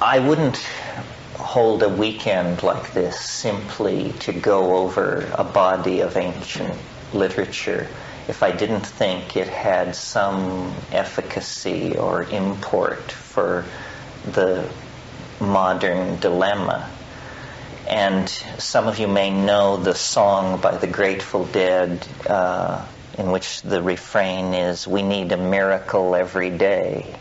I wouldn't hold a weekend like this simply to go over a body of ancient literature if I didn't think it had some efficacy or import for the modern dilemma. And some of you may know the song by the Grateful Dead in which the refrain is, "We need a miracle every day."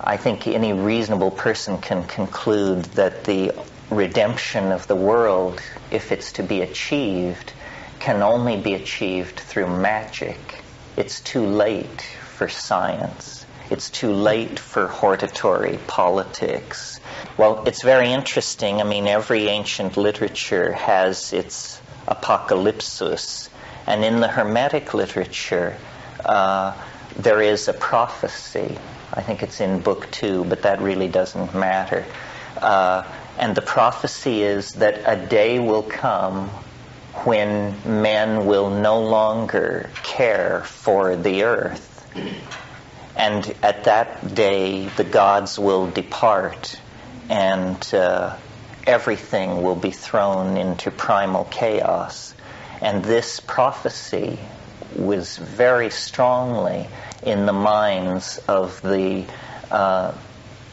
I think any reasonable person can conclude that the redemption of the world, if it's to be achieved, can only be achieved through magic. It's too late for science. It's too late for hortatory politics. Well, it's very interesting. I mean, every ancient literature has its apocalypsis. And in the Hermetic literature, there is a prophecy. I think it's in Book 2, but that really doesn't matter. And the prophecy is that a day will come when men will no longer care for the earth. And at that day, the gods will depart, and everything will be thrown into primal chaos. And this prophecy was very strongly in the minds of the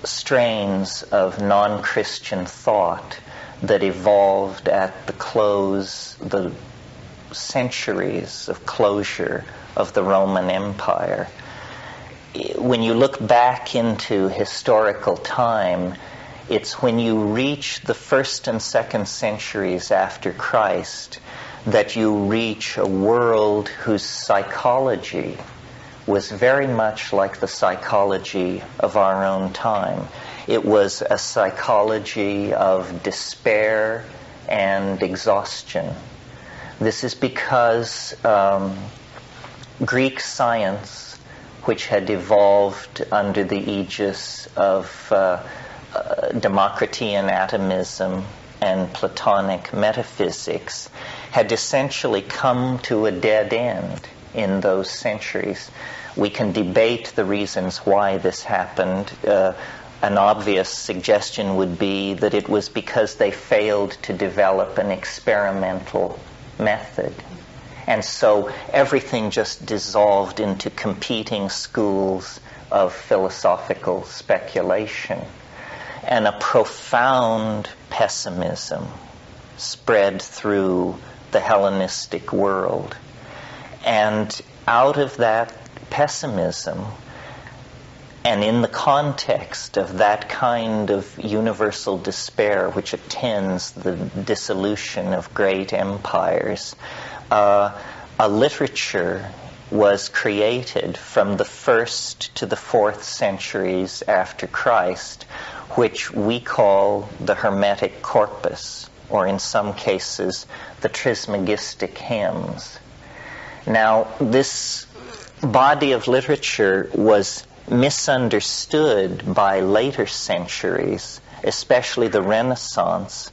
strains of non-Christian thought that evolved at the centuries of closure of the Roman Empire. When you look back into historical time, it's when you reach the 1st and 2nd centuries after Christ that you reach a world whose psychology was very much like the psychology of our own time. It was a psychology of despair and exhaustion. This is because Greek science, which had evolved under the aegis of Democritean atomism and Platonic metaphysics, had essentially come to a dead end in those centuries. We can debate the reasons why this happened. An obvious suggestion would be that it was because they failed to develop an experimental method. And so everything just dissolved into competing schools of philosophical speculation. And a profound pessimism spread through the Hellenistic world. And out of that pessimism, and in the context of that kind of universal despair which attends the dissolution of great empires, a literature was created from the 1st to the 4th centuries after Christ, which we call the Hermetic corpus, or in some cases, the Trismegistic hymns. Now, this body of literature was misunderstood by later centuries, especially the Renaissance,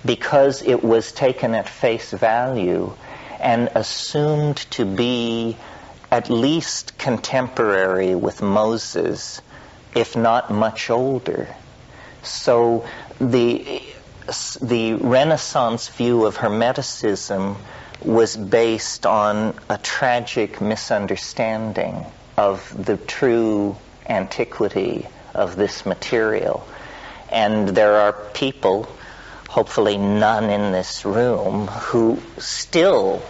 because it was taken at face value and assumed to be at least contemporary with Moses, if not much older. So the Renaissance view of Hermeticism was based on a tragic misunderstanding of the true antiquity of this material. And there are people, hopefully none in this room, who still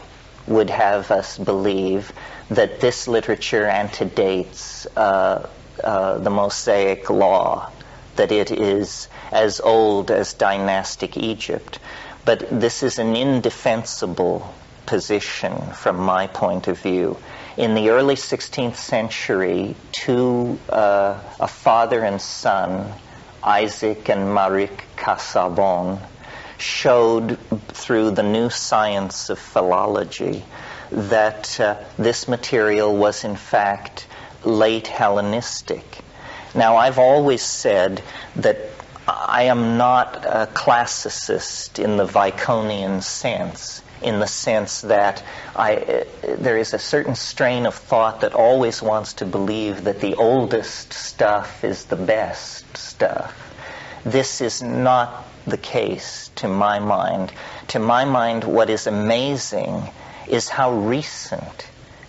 would have us believe that this literature antedates the Mosaic law, that it is as old as dynastic Egypt. But this is an indefensible position from my point of view. In the early 16th century, a father and son, Isaac and Marik Casaubon, showed through the new science of philology that this material was in fact late Hellenistic. Now, I've always said that I am not a classicist in the Baconian sense. in the sense that there is a certain strain of thought that always wants to believe that the oldest stuff is the best stuff. This is not the case to my mind. To my mind, what is amazing is how recent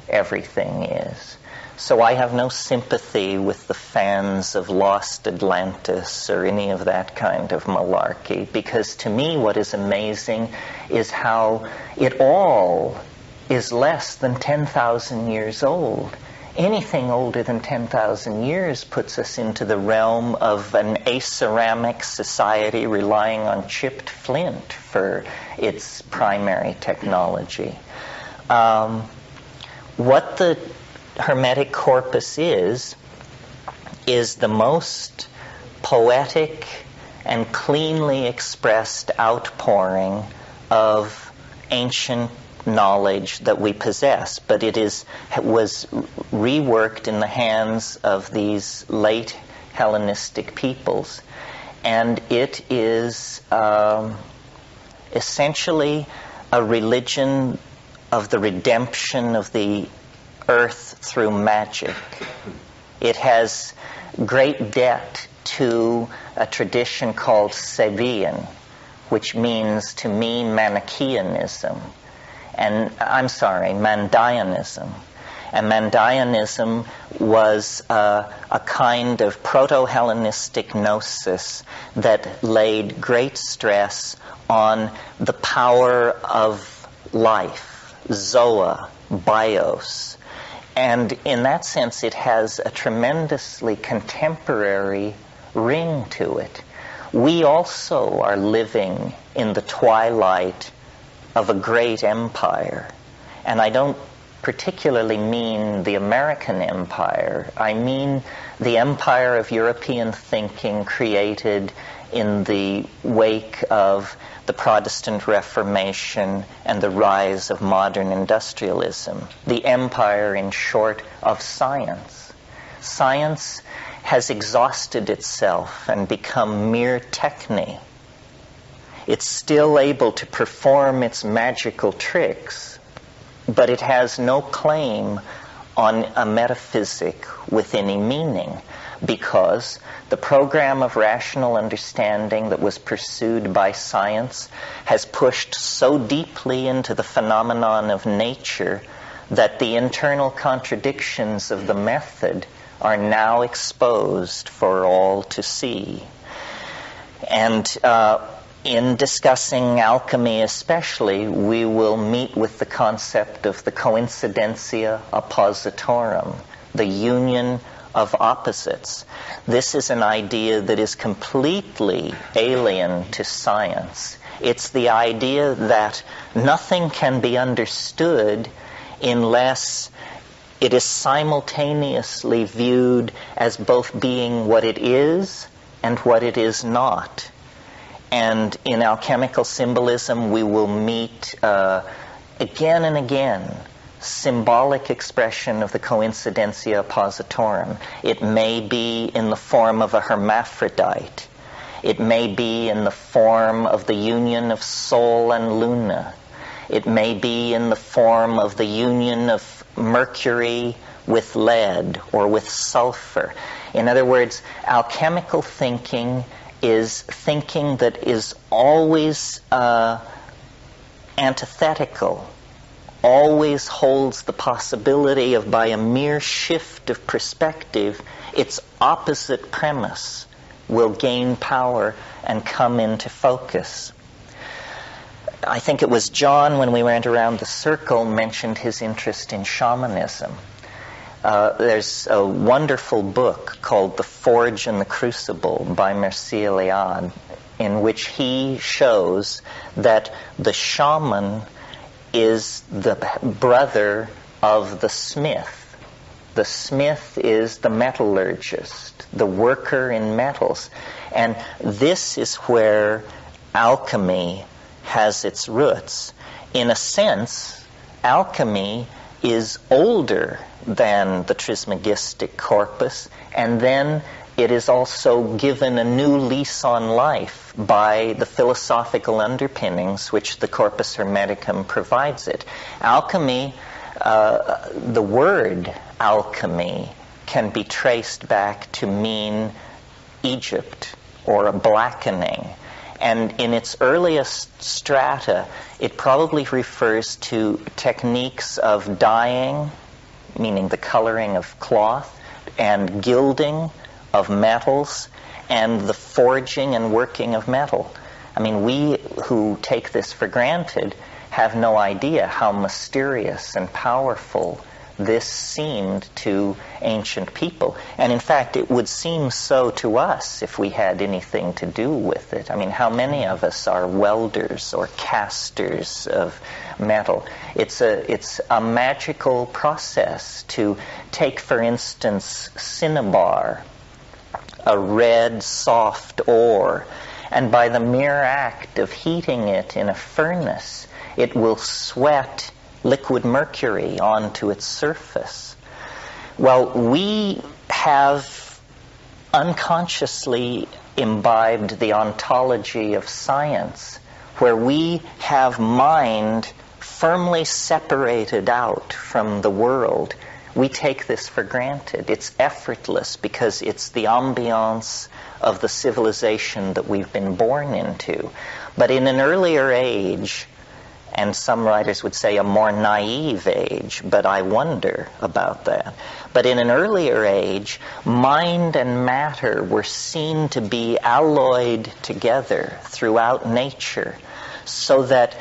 everything is. So I have no sympathy with the fans of Lost Atlantis or any of that kind of malarkey, because to me what is amazing is how it all is less than 10,000 years old. Anything older than 10,000 years puts us into the realm of an aceramic society relying on chipped flint for its primary technology. What the Hermetic corpus is the most poetic and cleanly expressed outpouring of ancient knowledge that we possess, but it was reworked in the hands of these late Hellenistic peoples, and it is essentially a religion of the redemption of the earth through magic. It has great debt to a tradition called Sabian, which means to me Manichaeanism. And I'm sorry, Mandaeanism. And Mandaeanism was a kind of proto-Hellenistic gnosis that laid great stress on the power of life, zoa, bios. And in that sense, it has a tremendously contemporary ring to it. We also are living in the twilight of a great empire. And I don't particularly mean the American empire. I mean the empire of European thinking created in the wake of the Protestant Reformation and the rise of modern industrialism. The empire, in short, of science. Science has exhausted itself and become mere techne. It's still able to perform its magical tricks, but it has no claim on a metaphysic with any meaning, because the program of rational understanding that was pursued by science has pushed so deeply into the phenomenon of nature that the internal contradictions of the method are now exposed for all to see. And in discussing alchemy especially, we will meet with the concept of the coincidencia positorum, the union of opposites. This is an idea that is completely alien to science. It's the idea that nothing can be understood unless it is simultaneously viewed as both being what it is and what it is not. And in alchemical symbolism, we will meet again and again symbolic expression of the coincidencia positorum. It may be in the form of a hermaphrodite. It may be in the form of the union of Sol and Luna. It may be in the form of the union of Mercury with lead or with sulfur. In other words, alchemical thinking is thinking that is always antithetical, always holds the possibility of, by a mere shift of perspective, its opposite premise will gain power and come into focus. I think it was John, when we went around the circle, mentioned his interest in shamanism. There's a wonderful book called The Forge and the Crucible by Mircea Eliade, in which he shows that the shaman is the brother of the smith. The smith is the metallurgist, the worker in metals. And this is where alchemy has its roots. In a sense, alchemy is older than the Trismegistic corpus, and then it is also given a new lease on life by the philosophical underpinnings which the Corpus Hermeticum provides it. Alchemy, the word alchemy, can be traced back to mean Egypt or a blackening. And in its earliest strata, it probably refers to techniques of dyeing, meaning the coloring of cloth, and gilding of metals, and the forging and working of metal. I mean, we who take this for granted have no idea how mysterious and powerful this seemed to ancient people. And in fact, it would seem so to us if we had anything to do with it. I mean, how many of us are welders or casters of metal? It's a magical process to take, for instance, cinnabar, a red, soft ore, and by the mere act of heating it in a furnace, it will sweat liquid mercury onto its surface. Well, we have unconsciously imbibed the ontology of science, where we have mind firmly separated out from the world. We take this for granted. It's effortless because it's the ambiance of the civilization that we've been born into. But in an earlier age, and some writers would say a more naive age, but I wonder about that. But in an earlier age, mind and matter were seen to be alloyed together throughout nature, so that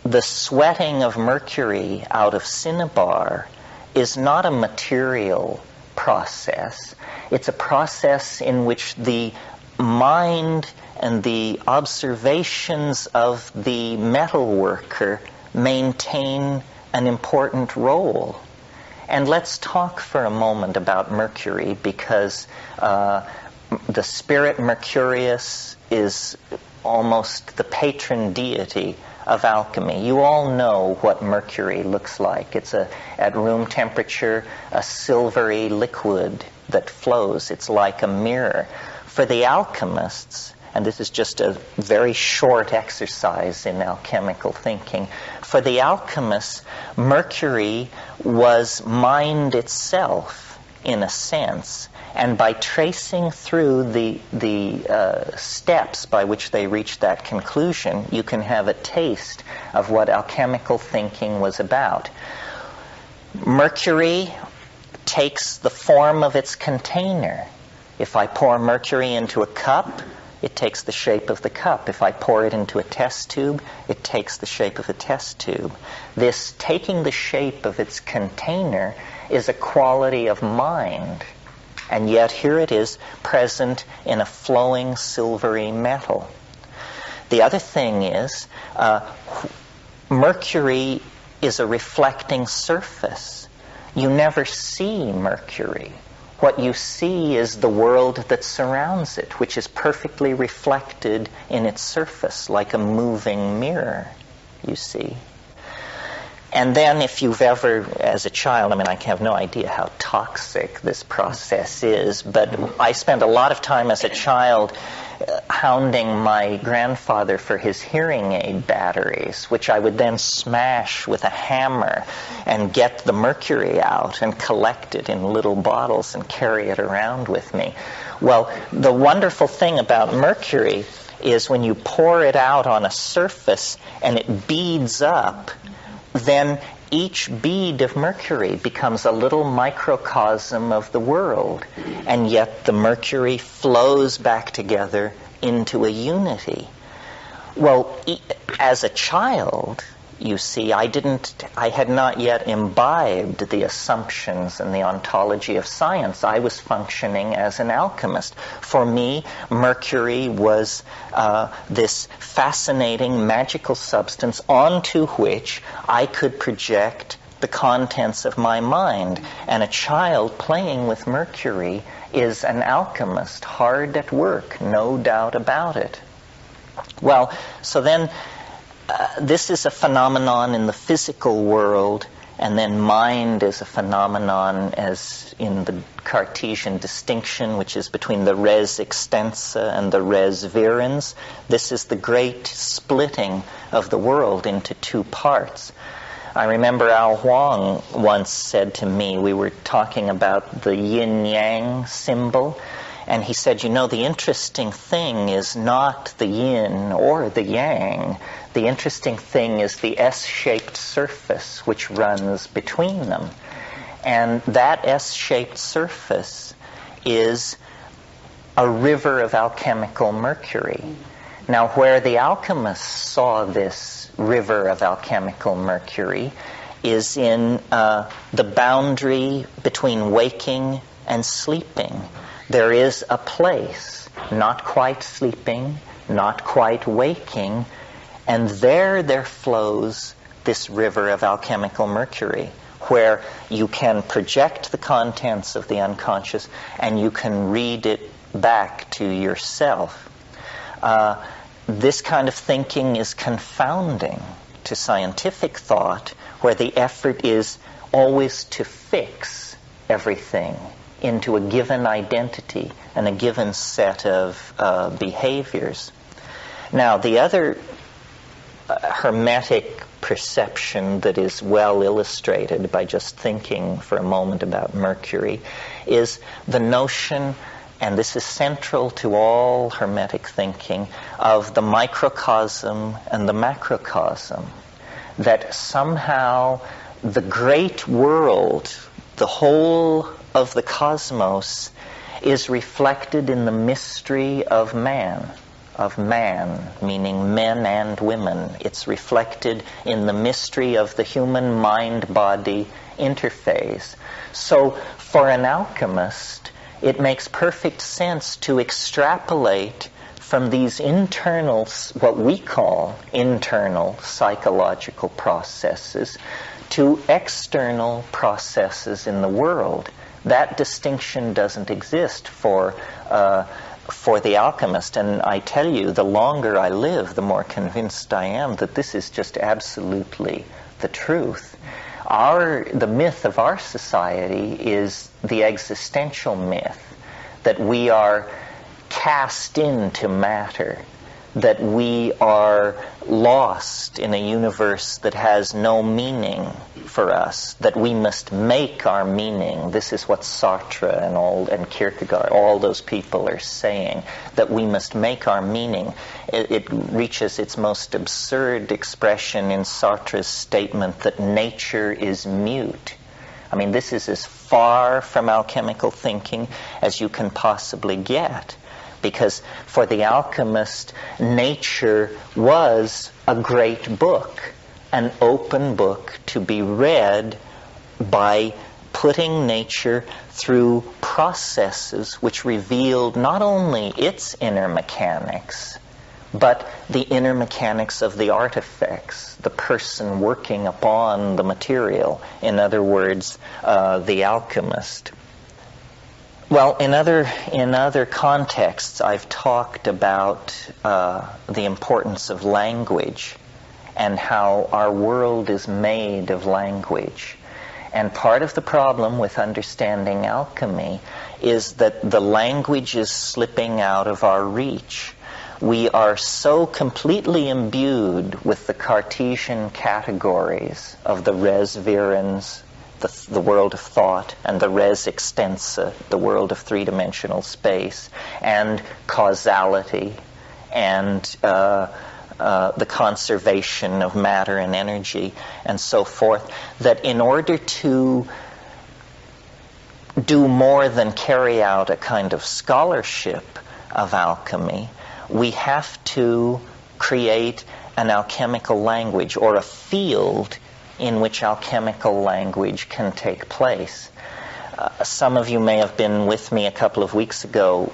the sweating of mercury out of cinnabar is not a material process. It's a process in which the mind and the observations of the metal worker maintain an important role. And let's talk for a moment about Mercury, because the spirit Mercurius is almost the patron deity of alchemy. You all know what Mercury looks like. It's at room temperature, a silvery liquid that flows. It's like a mirror. For the alchemists, and this is just a very short exercise in alchemical thinking, for the alchemists, Mercury was mind itself, in a sense. And by tracing through the steps by which they reached that conclusion, you can have a taste of what alchemical thinking was about. Mercury takes the form of its container. If I pour mercury into a cup, it takes the shape of the cup. If I pour it into a test tube, it takes the shape of a test tube. This taking the shape of its container is a quality of mind. And yet here it is present in a flowing silvery metal. The other thing is, mercury is a reflecting surface. You never see mercury. What you see is the world that surrounds it, which is perfectly reflected in its surface, like a moving mirror, you see. And then if you've ever, as a child, I mean, I have no idea how toxic this process is, but I spent a lot of time as a child hounding my grandfather for his hearing aid batteries, which I would then smash with a hammer and get the mercury out and collect it in little bottles and carry it around with me. Well, the wonderful thing about mercury is when you pour it out on a surface and it beads up, then each bead of mercury becomes a little microcosm of the world, and yet the mercury flows back together into a unity. Well, as a child, you see, I had not yet imbibed the assumptions and the ontology of science. I was functioning as an alchemist. For me, mercury was this fascinating magical substance onto which I could project the contents of my mind. And a child playing with mercury is an alchemist, hard at work, no doubt about it. Well, so then this is a phenomenon in the physical world, and then mind is a phenomenon as in the Cartesian distinction, which is between the res extensa and the res virens. This is the great splitting of the world into two parts. I remember Al Huang once said to me, we were talking about the yin-yang symbol, and he said, the interesting thing is not the yin or the yang. The interesting thing is the S-shaped surface which runs between them. And that S-shaped surface is a river of alchemical mercury. Now, where the alchemists saw this river of alchemical mercury is in the boundary between waking and sleeping. There is a place, not quite sleeping, not quite waking, and there flows this river of alchemical mercury, where you can project the contents of the unconscious and you can read it back to yourself. This kind of thinking is confounding to scientific thought, where the effort is always to fix everything into a given identity and a given set of behaviors. Now, the other hermetic perception that is well illustrated by just thinking for a moment about Mercury is the notion, and this is central to all hermetic thinking, of the microcosm and the macrocosm. That somehow the great world, the whole of the cosmos, is reflected in the mystery of man, meaning men and women. It's reflected in the mystery of the human mind-body interface. So for an alchemist, it makes perfect sense to extrapolate from these internal, what we call internal psychological processes, to external processes in the world. That distinction doesn't exist for the alchemist, and I tell you, the longer I live, the more convinced I am that this is just absolutely the truth. The myth of our society is the existential myth, that we are cast into matter, that we are lost in a universe that has no meaning for us, that we must make our meaning. This is what Sartre and Kierkegaard, all those people are saying, that we must make our meaning. It reaches its most absurd expression in Sartre's statement that nature is mute. I mean, this is as far from alchemical thinking as you can possibly get. Because for the alchemist, nature was a great book, an open book to be read by putting nature through processes which revealed not only its inner mechanics, but the inner mechanics of the artifacts, the person working upon the material. In other words, the alchemist. Well, in other contexts, I've talked about the importance of language and how our world is made of language. And part of the problem with understanding alchemy is that the language is slipping out of our reach. We are so completely imbued with the Cartesian categories of the res virens, the world of thought, and the res extensa, the world of three-dimensional space, and causality, and the conservation of matter and energy, and so forth, that in order to do more than carry out a kind of scholarship of alchemy, we have to create an alchemical language, or a field in which alchemical language can take place. Some of you may have been with me a couple of weeks ago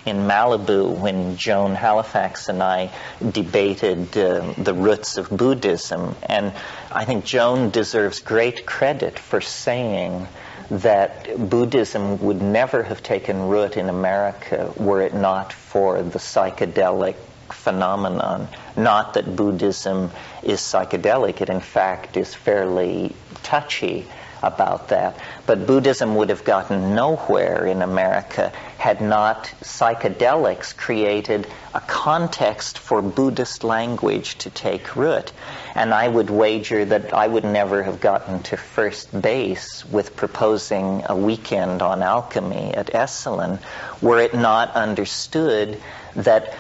in Malibu when Joan Halifax and I debated the roots of Buddhism. And I think Joan deserves great credit for saying that Buddhism would never have taken root in America were it not for the psychedelic phenomenon. Not that Buddhism is psychedelic. It, in fact, is fairly touchy about that. But Buddhism would have gotten nowhere in America had not psychedelics created a context for Buddhist language to take root. And I would wager that I would never have gotten to first base with proposing a weekend on alchemy at Esalen were it not understood that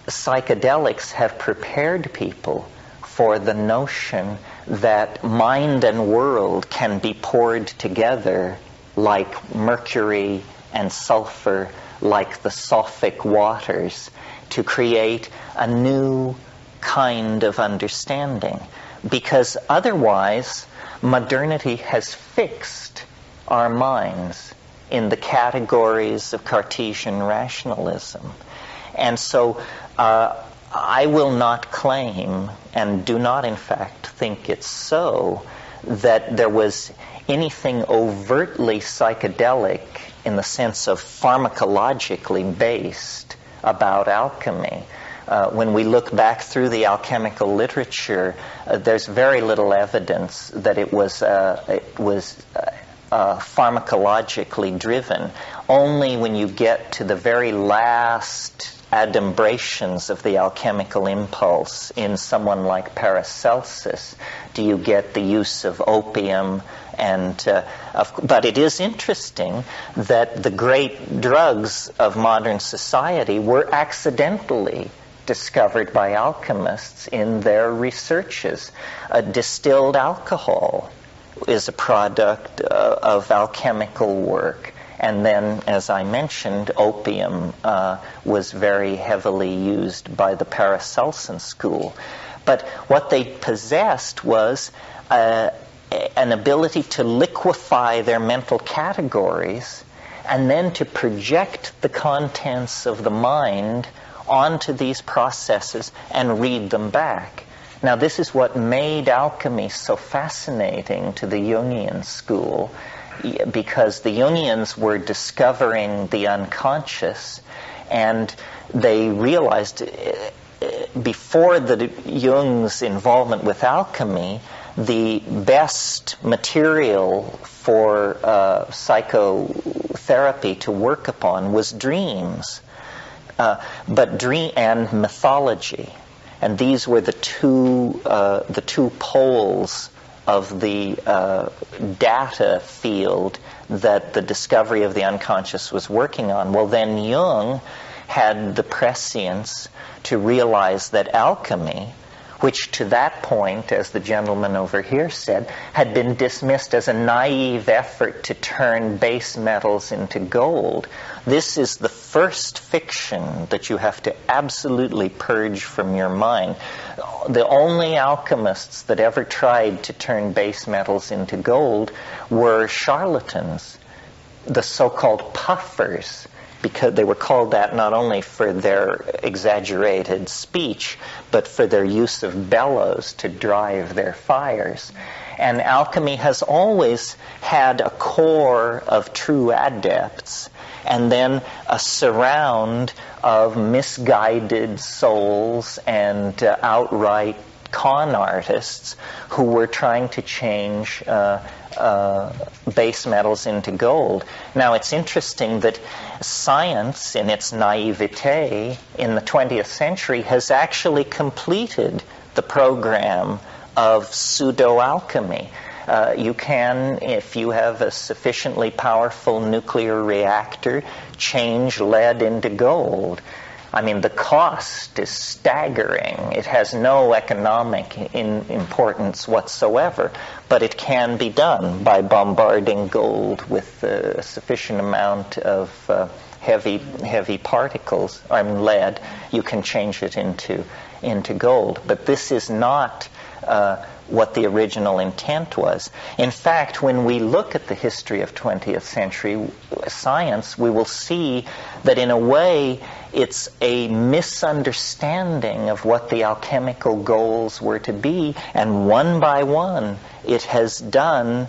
psychedelics have prepared people for the notion that mind and world can be poured together like mercury and sulfur, like the Sophic waters, to create a new kind of understanding. Because otherwise, modernity has fixed our minds in the categories of Cartesian rationalism. And so I will not claim, and do not in fact think it's so, that there was anything overtly psychedelic in the sense of pharmacologically based about alchemy. When we look back through the alchemical literature, there's very little evidence that it was pharmacologically driven. Only when you get to the very last adumbrations of the alchemical impulse in someone like Paracelsus do you get the use of opium. But it is interesting that the great drugs of modern society were accidentally discovered by alchemists in their researches. Distilled alcohol is a product of alchemical work. And then, as I mentioned, opium was very heavily used by the Paracelsian school. But what they possessed was an ability to liquefy their mental categories and then to project the contents of the mind onto these processes and read them back. Now, this is what made alchemy so fascinating to the Jungian school, because the Jungians were discovering the unconscious, and they realized before Jung's involvement with alchemy, the best material for psychotherapy to work upon was dreams, and mythology, and these were the two poles of the data field that the discovery of the unconscious was working on. Well, then Jung had the prescience to realize that alchemy, which to that point, as the gentleman over here said, had been dismissed as a naive effort to turn base metals into gold. This is the first fiction that you have to absolutely purge from your mind. The only alchemists that ever tried to turn base metals into gold were charlatans, the so-called puffers, because they were called that not only for their exaggerated speech, but for their use of bellows to drive their fires. And alchemy has always had a core of true adepts, and then a surround of misguided souls and outright con artists who were trying to change base metals into gold. Now, it's interesting that science, in its naivete in the 20th century, has actually completed the program of pseudo alchemy. You can, if you have a sufficiently powerful nuclear reactor, change lead into gold. I mean, the cost is staggering. It has no economic importance whatsoever, but it can be done by bombarding gold with a sufficient amount of heavy particles, lead. You can change it into gold. But this is not what the original intent was. In fact, when we look at the history of 20th century science, we will see that in a way it's a misunderstanding of what the alchemical goals were to be, and one by one it has done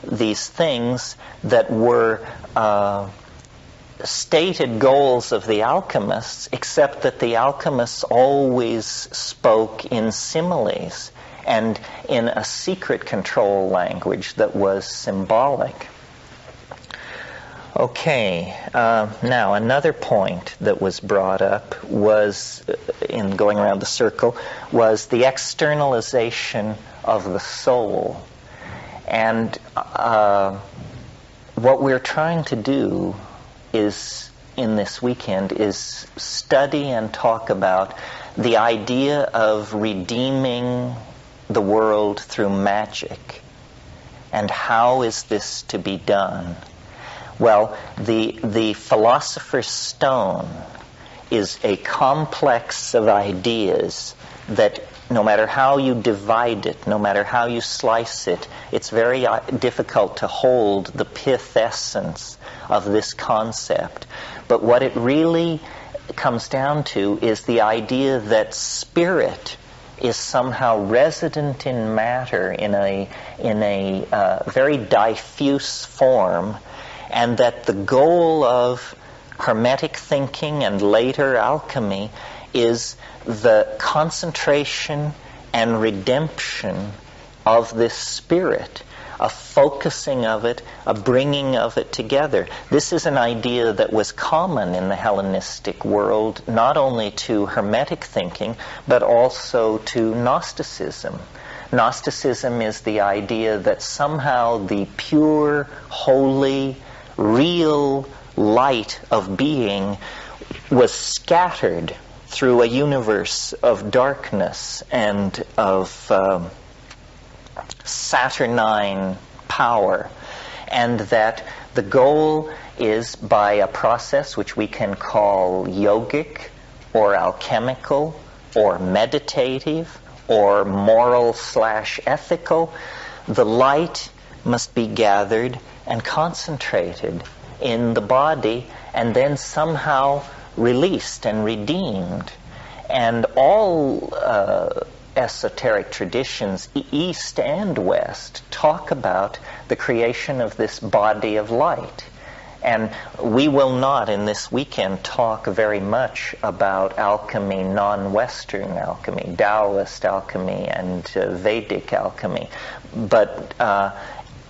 these things that were stated goals of the alchemists, except that the alchemists always spoke in similes and in a secret control language that was symbolic. Okay, now another point that was brought up was, in going around the circle, was the externalization of the soul. And what we're trying to do is, in this weekend, is study and talk about the idea of redeeming the world through magic. And how is this to be done? Well, the Philosopher's Stone is a complex of ideas that no matter how you divide it, no matter how you slice it, it's very difficult to hold the pith essence of this concept. But what it really comes down to is the idea that spirit is somehow resident in matter in a very diffuse form, and that the goal of hermetic thinking and later alchemy is the concentration and redemption of this spirit, a focusing of it, a bringing of it together. This is an idea that was common in the Hellenistic world, not only to hermetic thinking, but also to Gnosticism. Gnosticism is the idea that somehow the pure, holy, real light of being was scattered through a universe of darkness and of saturnine power, and that the goal is, by a process which we can call yogic or alchemical or meditative or moral/ethical, the light must be gathered and concentrated in the body and then somehow released and redeemed. And all esoteric traditions, East and West, talk about the creation of this body of light. And we will not in this weekend talk very much about alchemy, non-Western alchemy, Taoist alchemy, and Vedic alchemy. But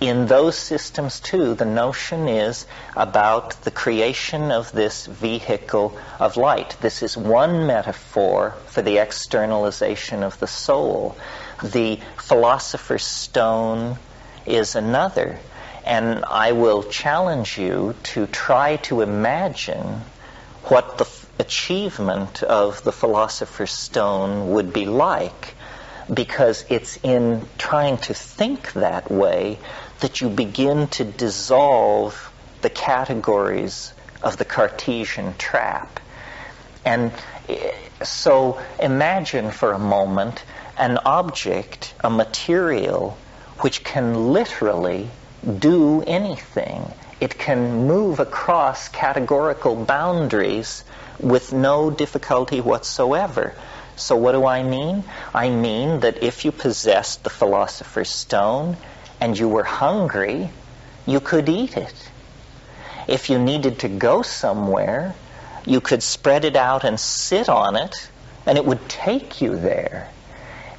in those systems too, the notion is about the creation of this vehicle of light. This is one metaphor for the externalization of the soul. The Philosopher's Stone is another. And I will challenge you to try to imagine what the achievement of the Philosopher's Stone would be like, because it's in trying to think that way that you begin to dissolve the categories of the Cartesian trap. And so imagine for a moment an object, a material, which can literally do anything. It can move across categorical boundaries with no difficulty whatsoever. So what do I mean? I mean that if you possessed the Philosopher's Stone and you were hungry, you could eat it. If you needed to go somewhere, you could spread it out and sit on it, and it would take you there.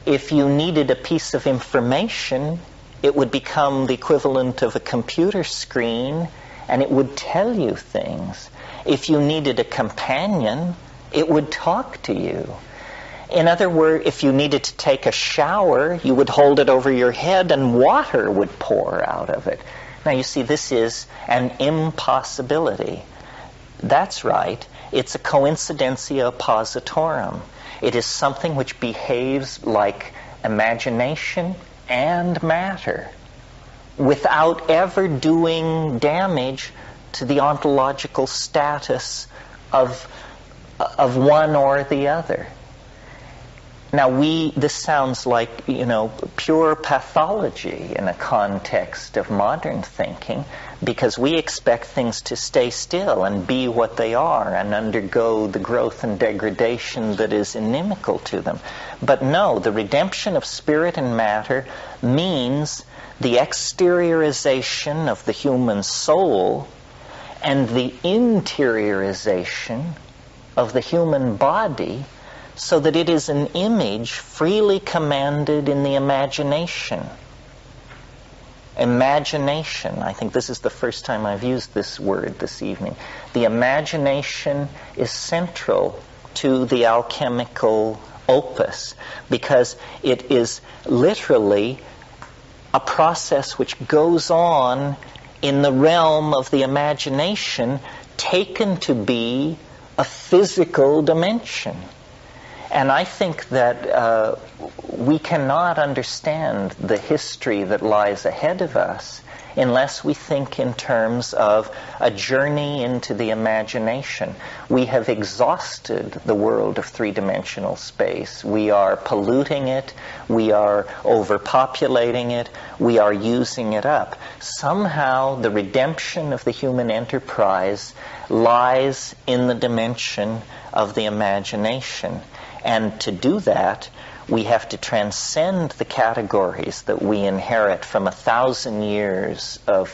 If you needed a piece of information, it would become the equivalent of a computer screen, and it would tell you things. If you needed a companion, it would talk to you. In other words, if you needed to take a shower, you would hold it over your head and water would pour out of it. Now you see, this is an impossibility. That's right. It's a coincidencia positorum. It is something which behaves like imagination and matter without ever doing damage to the ontological status of one or the other. Now this sounds like, pure pathology in a context of modern thinking, because we expect things to stay still and be what they are and undergo the growth and degradation that is inimical to them. But no, the redemption of spirit and matter means the exteriorization of the human soul and the interiorization of the human body so that it is an image freely commanded in the imagination. Imagination, I think this is the first time I've used this word this evening. The imagination is central to the alchemical opus because it is literally a process which goes on in the realm of the imagination, taken to be a physical dimension. And I think that we cannot understand the history that lies ahead of us unless we think in terms of a journey into the imagination. We have exhausted the world of three-dimensional space. We are polluting it. We are overpopulating it. We are using it up. Somehow the redemption of the human enterprise lies in the dimension of the imagination. And to do that, we have to transcend the categories that we inherit from 1,000 years of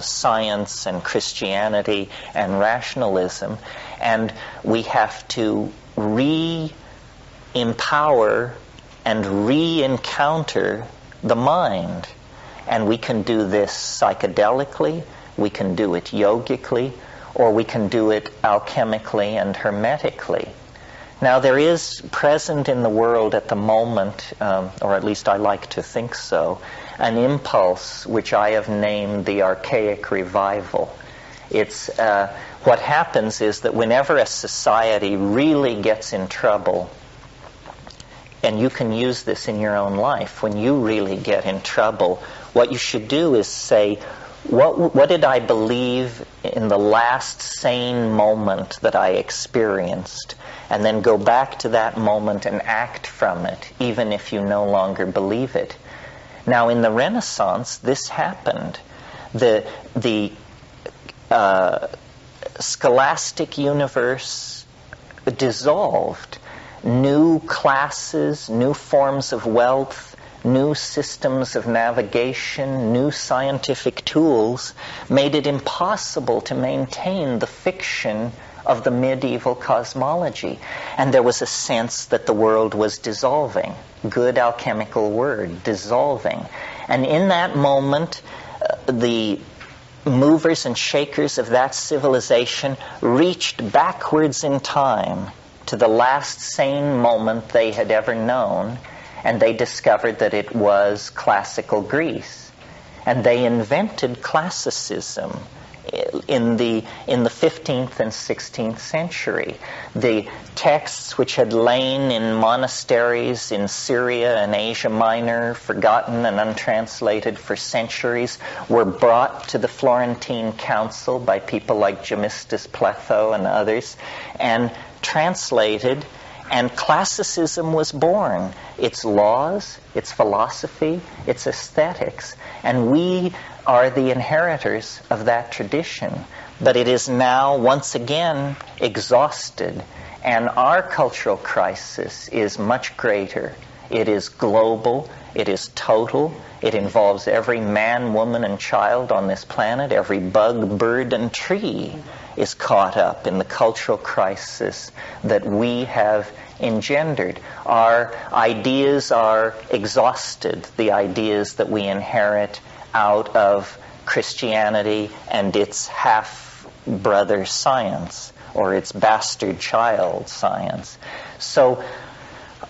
science and Christianity and rationalism, and we have to re-empower and re-encounter the mind. And we can do this psychedelically, we can do it yogically, or we can do it alchemically and hermetically. Now, there is present in the world at the moment, or at least I like to think so, an impulse which I have named the archaic revival. It's what happens is that whenever a society really gets in trouble, and you can use this in your own life, when you really get in trouble, what you should do is say, what did I believe in the last sane moment that I experienced? And then go back to that moment and act from it, even if you no longer believe it. Now, in the Renaissance, this happened. The scholastic universe dissolved. New classes, new forms of wealth, new systems of navigation, new scientific tools made it impossible to maintain the fiction of the medieval cosmology. And there was a sense that the world was dissolving. Good alchemical word, dissolving. And in that moment, the movers and shakers of that civilization reached backwards in time to the last sane moment they had ever known, and they discovered that it was classical Greece. And they invented classicism in the 15th and 16th century. The texts which had lain in monasteries in Syria and Asia Minor, forgotten and untranslated for centuries, were brought to the Florentine Council by people like Gemistus Pletho and others, and translated, and classicism was born. Its laws, its philosophy, its aesthetics, and we are the inheritors of that tradition. But it is now once again exhausted, and our cultural crisis is much greater. It is global, it is total, it involves every man, woman, and child on this planet. Every bug, bird, and tree is caught up in the cultural crisis that we have engendered. Our ideas are exhausted, the ideas that we inherit out of Christianity and its half-brother science, or its bastard child science. So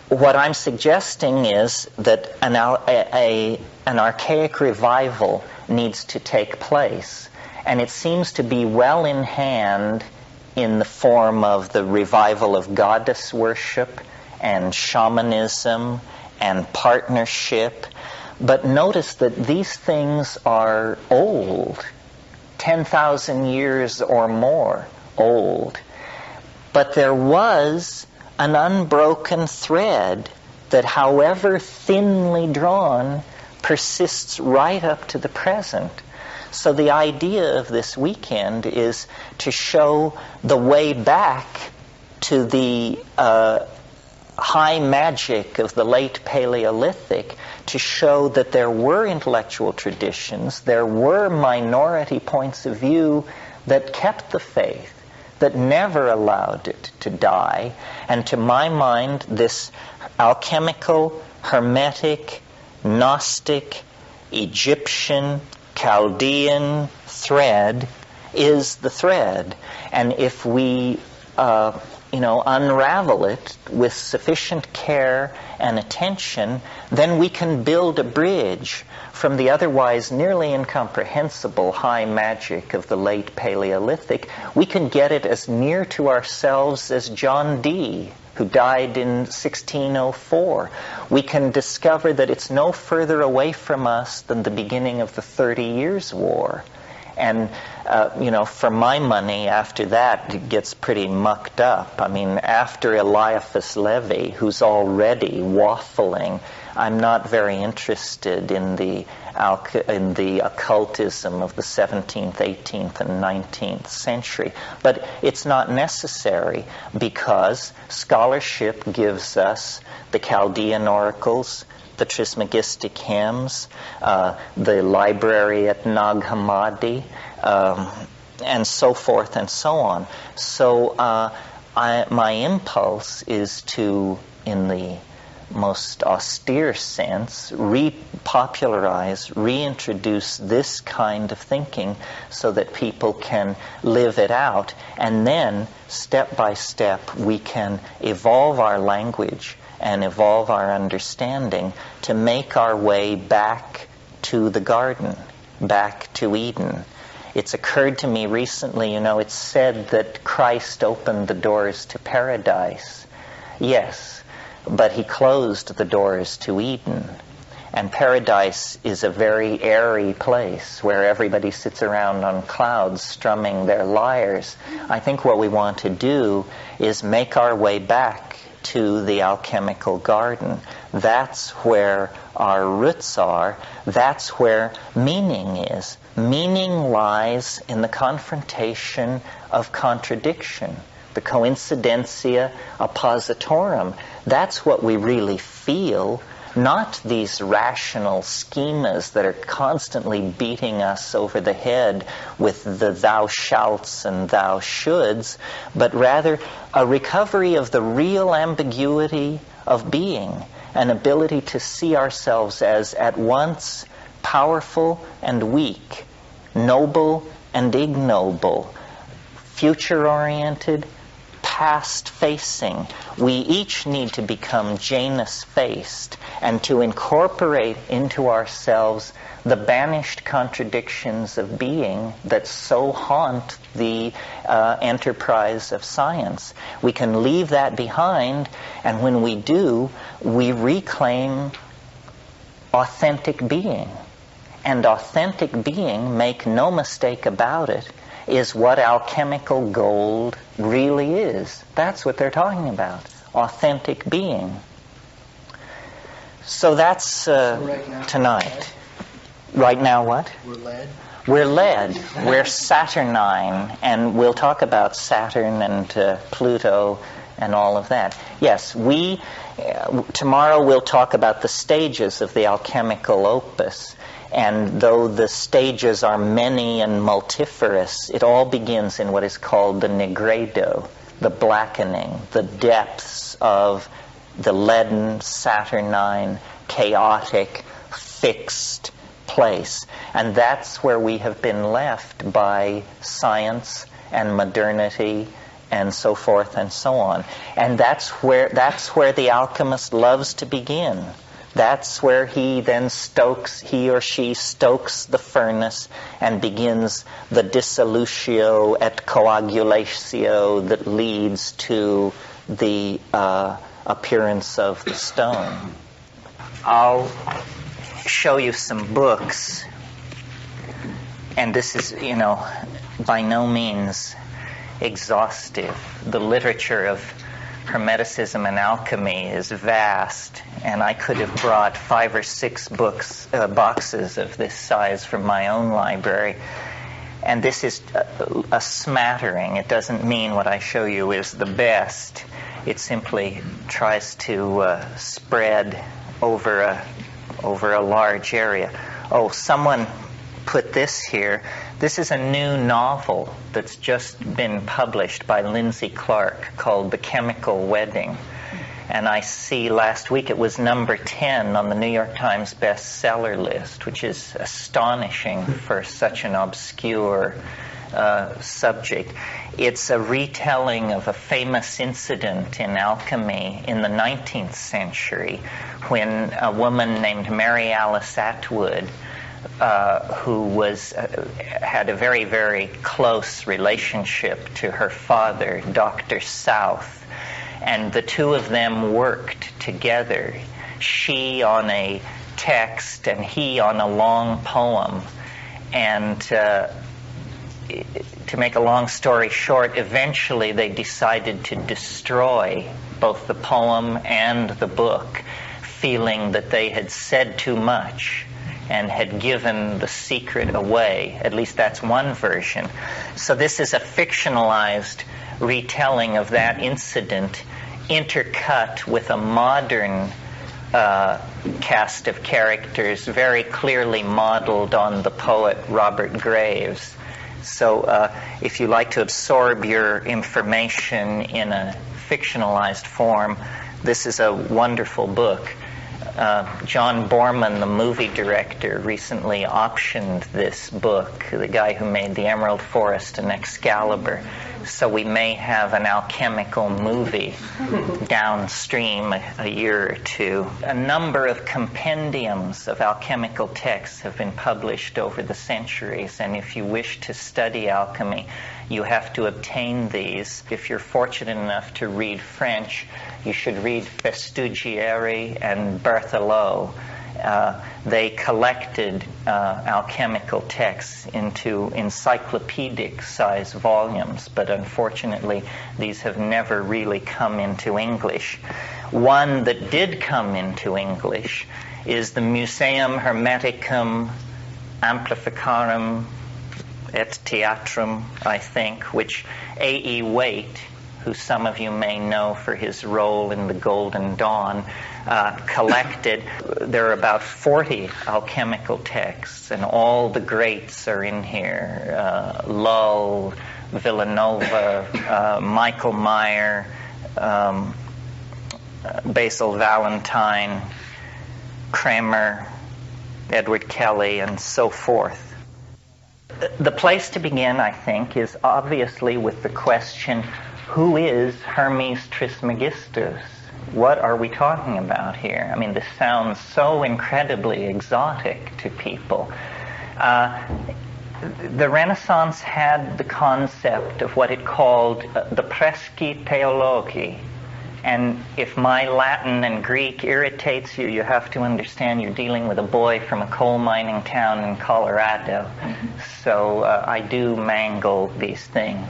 what I'm suggesting is that an archaic revival needs to take place, and it seems to be well in hand in the form of the revival of goddess worship and shamanism and partnership. But notice that these things are old, 10,000 years or more old. But there was an unbroken thread that, however thinly drawn, persists right up to the present. So the idea of this weekend is to show the way back to the high magic of the late Paleolithic, to show that there were intellectual traditions, there were minority points of view that kept the faith, that never allowed it to die. And to my mind, this alchemical, hermetic, Gnostic, Egyptian, Chaldean thread is the thread. And if we unravel it with sufficient care and attention, then we can build a bridge from the otherwise nearly incomprehensible high magic of the late Paleolithic. We can get it as near to ourselves as John Dee, who died in 1604. We can discover that it's no further away from us than the beginning of the 30 Years' War. And, for my money, after that, it gets pretty mucked up. I mean, after Eliphas Levi, who's already waffling, I'm not very interested in the occultism of the 17th, 18th, and 19th century. But it's not necessary, because scholarship gives us the Chaldean oracles, the Trismegistic hymns, the library at Nag Hammadi, and so forth and so on. So my impulse is to, in the most austere sense, repopularize, reintroduce this kind of thinking so that people can live it out. And then, step by step, we can evolve our language and evolve our understanding to make our way back to the garden, back to Eden. It's occurred to me recently, it's said that Christ opened the doors to paradise. Yes, but he closed the doors to Eden. And paradise is a very airy place where everybody sits around on clouds strumming their lyres. I think what we want to do is make our way back to the alchemical garden. That's where our roots are. That's where meaning is. Meaning lies in the confrontation of contradiction, the coincidencia, a positorum. That's what we really feel, not these rational schemas that are constantly beating us over the head with the thou shalts and thou shoulds, but rather a recovery of the real ambiguity of being, an ability to see ourselves as at once powerful and weak, noble and ignoble, future-oriented, past-facing. We each need to become Janus-faced and to incorporate into ourselves the banished contradictions of being that so haunt the enterprise of science. We can leave that behind, and when we do, we reclaim authentic being. And authentic being, make no mistake about it, is what alchemical gold really is. That's what they're talking about, authentic being. So that's right now, tonight. Right now what? We're led. We're led. We're Saturnine, and we'll talk about Saturn and Pluto and all of that. Yes, tomorrow we'll talk about the stages of the alchemical opus. And though the stages are many and multifarious, it all begins in what is called the nigredo, the blackening, the depths of the leaden, saturnine, chaotic, fixed place. And that's where we have been left by science and modernity and so forth and so on. And that's where the alchemist loves to begin. That's where he or she stokes the furnace and begins the dissolution et coagulatio that leads to the appearance of the stone. I'll show you some books, and this is, by no means exhaustive. The literature of Hermeticism and alchemy is vast, and I could have brought 5 or 6 boxes of this size from my own library. And this is a smattering. It doesn't mean what I show you is the best. It simply tries to spread over a large area. Oh, someone put this here. This is a new novel that's just been published by Lindsay Clark called The Chemical Wedding. And I see last week it was number 10 on the New York Times bestseller list, which is astonishing for such an obscure subject. It's a retelling of a famous incident in alchemy in the 19th century when a woman named Mary Alice Atwood, who had a very, very close relationship to her father, Dr. South, and the two of them worked together, she on a text and he on a long poem. And to make a long story short, eventually they decided to destroy both the poem and the book, feeling that they had said too much and had given the secret away. At least that's one version. So this is a fictionalized retelling of that incident, intercut with a modern cast of characters very clearly modeled on the poet Robert Graves. So if you like to absorb your information in a fictionalized form, this is a wonderful book. John Borman, the movie director, recently optioned this book, the guy who made The Emerald Forest and Excalibur. So we may have an alchemical movie downstream a year or two. A number of compendiums of alchemical texts have been published over the centuries, and if you wish to study alchemy, you have to obtain these. If you're fortunate enough to read French, you should read Festugieri and Berthelot. They collected alchemical texts into encyclopedic-size volumes, but unfortunately these have never really come into English. One that did come into English is the Museum Hermeticum Amplificarum et Theatrum, I think, which A.E. Waite, who some of you may know for his role in The Golden Dawn, collected. There are about 40 alchemical texts, and all the greats are in here. Lull, Villanova, Michael Meyer, Basil Valentine, Kramer, Edward Kelly, and so forth. The place to begin, I think, is obviously with the question, who is Hermes Trismegistus? What are we talking about here? I mean, this sounds so incredibly exotic to people. The Renaissance had the concept of what it called the presci theologi. And if my Latin and Greek irritates you, you have to understand you're dealing with a boy from a coal mining town in Colorado. So I do mangle these things.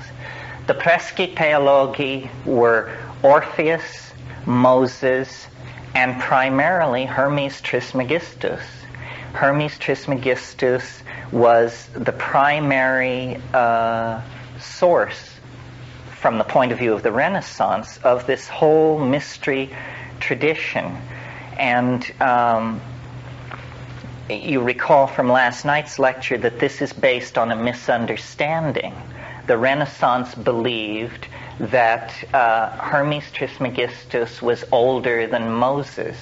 The presci theologi were Orpheus, Moses, and primarily Hermes Trismegistus. Hermes Trismegistus was the primary source, from the point of view of the Renaissance, of this whole mystery tradition. And you recall from last night's lecture that this is based on a misunderstanding. The Renaissance believed that Hermes Trismegistus was older than Moses.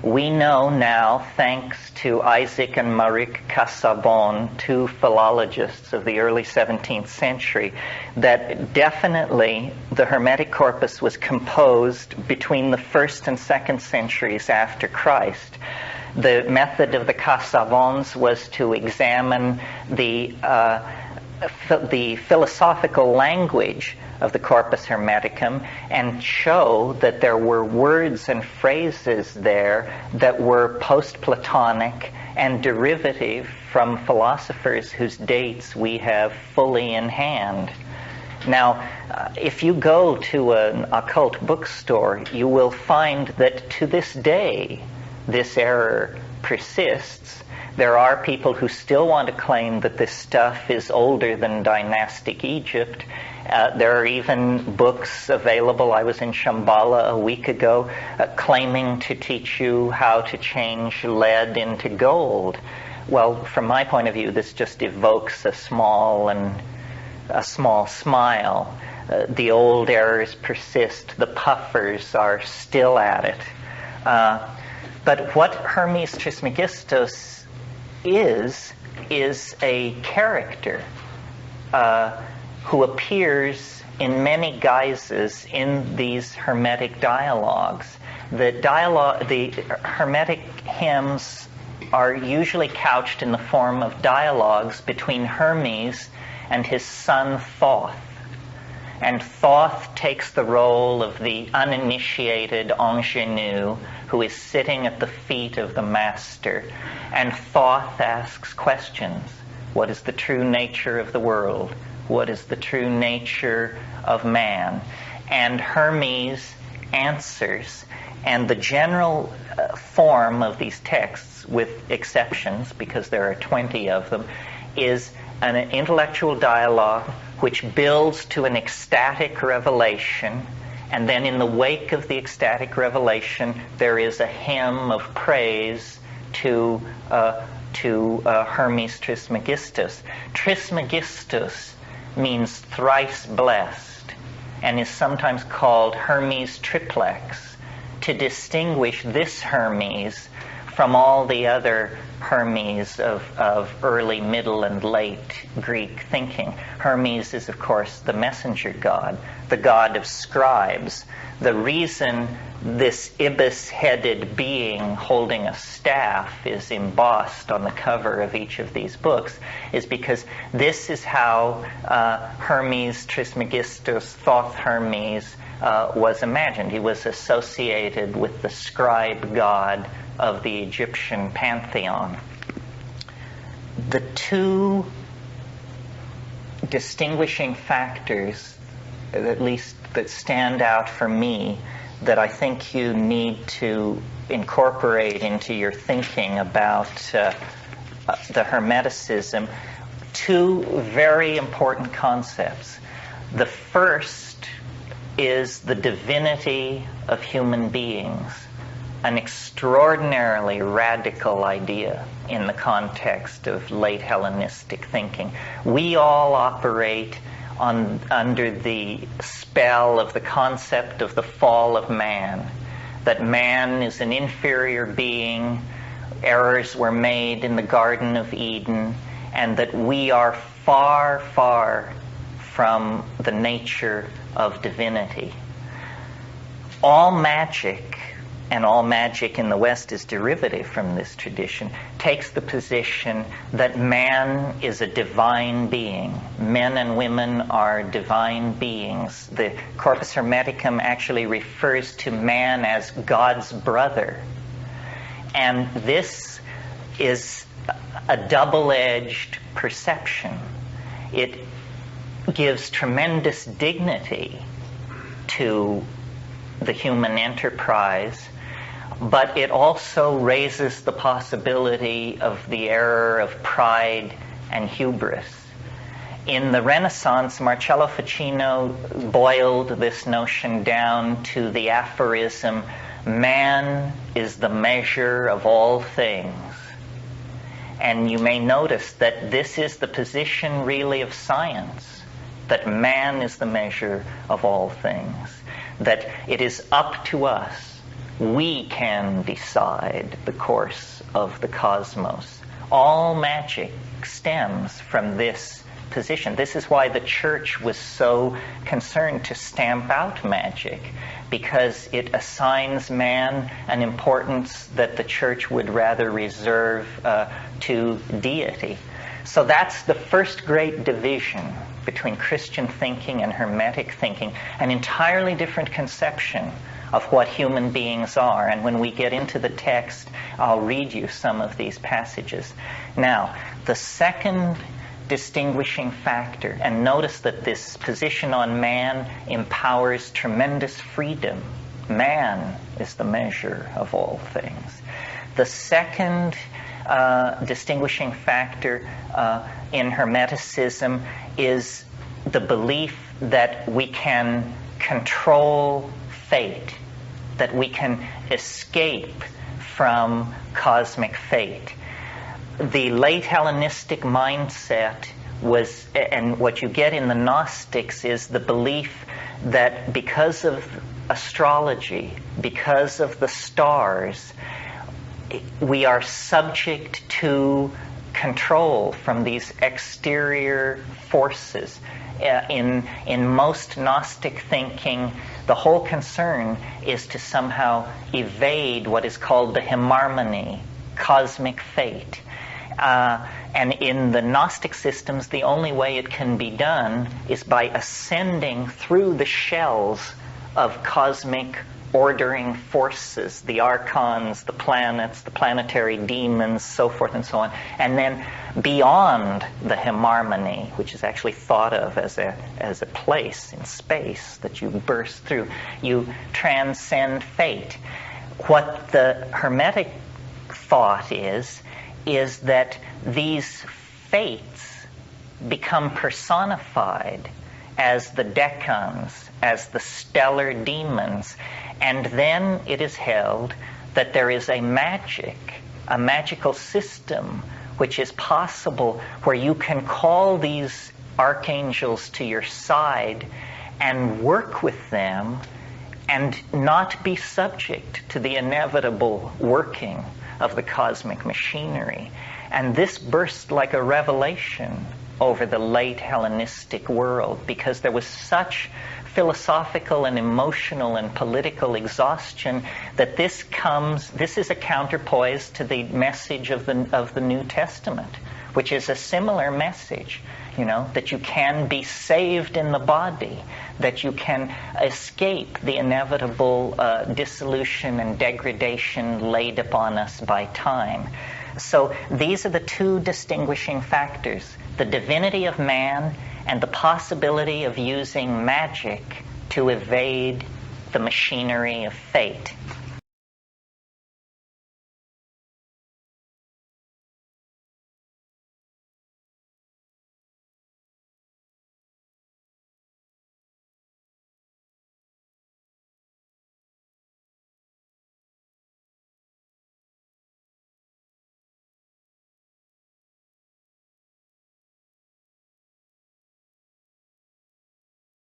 We know now, thanks to Isaac and Marik Casaubon, two philologists of the early 17th century, that definitely the Hermetic corpus was composed between the 1st and 2nd centuries after Christ. The method of the Casaubons was to examine the philosophical language of the Corpus Hermeticum and show that there were words and phrases there that were post-Platonic and derivative from philosophers whose dates we have fully in hand. Now, if you go to an occult bookstore, you will find that to this day this error persists. There are people who still want to claim that this stuff is older than dynastic Egypt. There are even books available. I was in Shambhala a week ago claiming to teach you how to change lead into gold. well, from my point of view, this just evokes a small smile. The old errors persist. The puffers are still at it. But what Hermes Trismegistos is a character who appears in many guises in these Hermetic dialogues. The Hermetic hymns are usually couched in the form of dialogues between Hermes and his son Thoth. And Thoth takes the role of the uninitiated ingenue who is sitting at the feet of the master. And Thoth asks questions. What is the true nature of the world? What is the true nature of man? And Hermes answers. And the general form of these texts, with exceptions, because there are 20 of them, is an intellectual dialogue which builds to an ecstatic revelation, and then in the wake of the ecstatic revelation, there is a hymn of praise to Hermes Trismegistos. Trismegistos means thrice blessed, and is sometimes called Hermes triplex, to distinguish this Hermes from all the other Hermes of early, middle, and late Greek thinking. Hermes is, of course, the messenger god, the god of scribes. The reason this ibis-headed being holding a staff is embossed on the cover of each of these books is because this is how Hermes Trismegistos, Thoth Hermes, was imagined. He was associated with the scribe god of the Egyptian pantheon. The two distinguishing factors, at least that stand out for me, that I think you need to incorporate into your thinking about the Hermeticism, two very important concepts. The first is the divinity of human beings, an extraordinarily radical idea in the context of late Hellenistic thinking. We all operate under the spell of the concept of the fall of man, that man is an inferior being, errors were made in the Garden of Eden, and that we are far, far from the nature of divinity. All magic, and all magic in the West is derivative from this tradition, takes the position that man is a divine being. Men and women are divine beings. The Corpus Hermeticum actually refers to man as God's brother. And this is a double-edged perception. It gives tremendous dignity to the human enterprise, but it also raises the possibility of the error of pride and hubris. In the Renaissance, Marcello Ficino boiled this notion down to the aphorism, man is the measure of all things. And you may notice that this is the position really of science, that man is the measure of all things, that it is up to us. We can decide the course of the cosmos. All magic stems from this position. This is why the church was so concerned to stamp out magic, because it assigns man an importance that the church would rather reserve to deity. So that's the first great division between Christian thinking and Hermetic thinking, an entirely different conception of what human beings are. And when we get into the text, I'll read you some of these passages. Now, the second distinguishing factor, and notice that this position on man empowers tremendous freedom. Man is the measure of all things. The second distinguishing factor in Hermeticism is the belief that we can control fate, that we can escape from cosmic fate. the late Hellenistic mindset was, and what you get in the Gnostics is the belief that because of astrology, because of the stars, we are subject to control from these exterior forces. In most Gnostic thinking, the whole concern is to somehow evade what is called the hymarmony, cosmic fate. And in the Gnostic systems, the only way it can be done is by ascending through the shells of cosmic ordering forces, the archons, the planets, the planetary demons, so forth and so on, and then beyond the hymarmony, which is actually thought of as a place in space that you burst through, you transcend fate. What the Hermetic thought is that these fates become personified as the decans, as the stellar demons, and then it is held that there is a magical system which is possible where you can call these archangels to your side and work with them and not be subject to the inevitable working of the cosmic machinery. And this burst like a revelation over the late Hellenistic world, because there was such philosophical and emotional and political exhaustion that this is a counterpoise to the message of the New Testament, which is a similar message, that you can be saved in the body, that you can escape the inevitable dissolution and degradation laid upon us by time. So these are the two distinguishing factors: the divinity of man and the possibility of using magic to evade the machinery of fate.